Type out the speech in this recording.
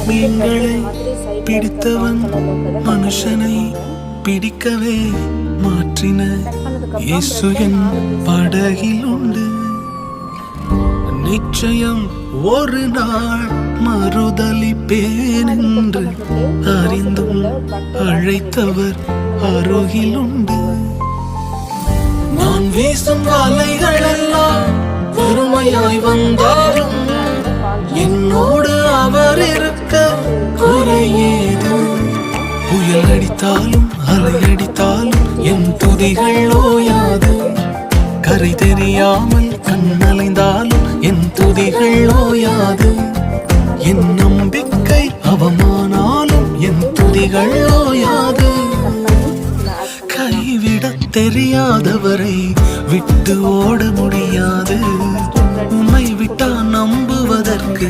மீன்களை பிடித்தவன் மனுஷனை பிடிக்கவே மாற்றின இயேசு என் படகில் உண்டு. நிச்சயம் ஒரு நாள் மறுதலிப்பேன் என்று அறிந்தும் அழைத்தவர் அருகில் உண்டு. நான் வீசும் வலைகள் எல்லாம் பெருமையாய் வந்தாலும் என்னோடு அவர் இருக்க குறையேது. புயல் அடித்தாலும் அலை அடித்தாலும் என் துதிகள் ஓயாது. கரை தெரியாமல் கண்ணலைந்தாலும் என் துதிகள் ஓயாது. என் நம்பிக்கை அவமானாலும் என் துதிகள் ஓயாது. கைவிடத் தெரியாதவரை விட்டு ஓட முடியாது. உம்மை விட்டா நம்புவதற்கு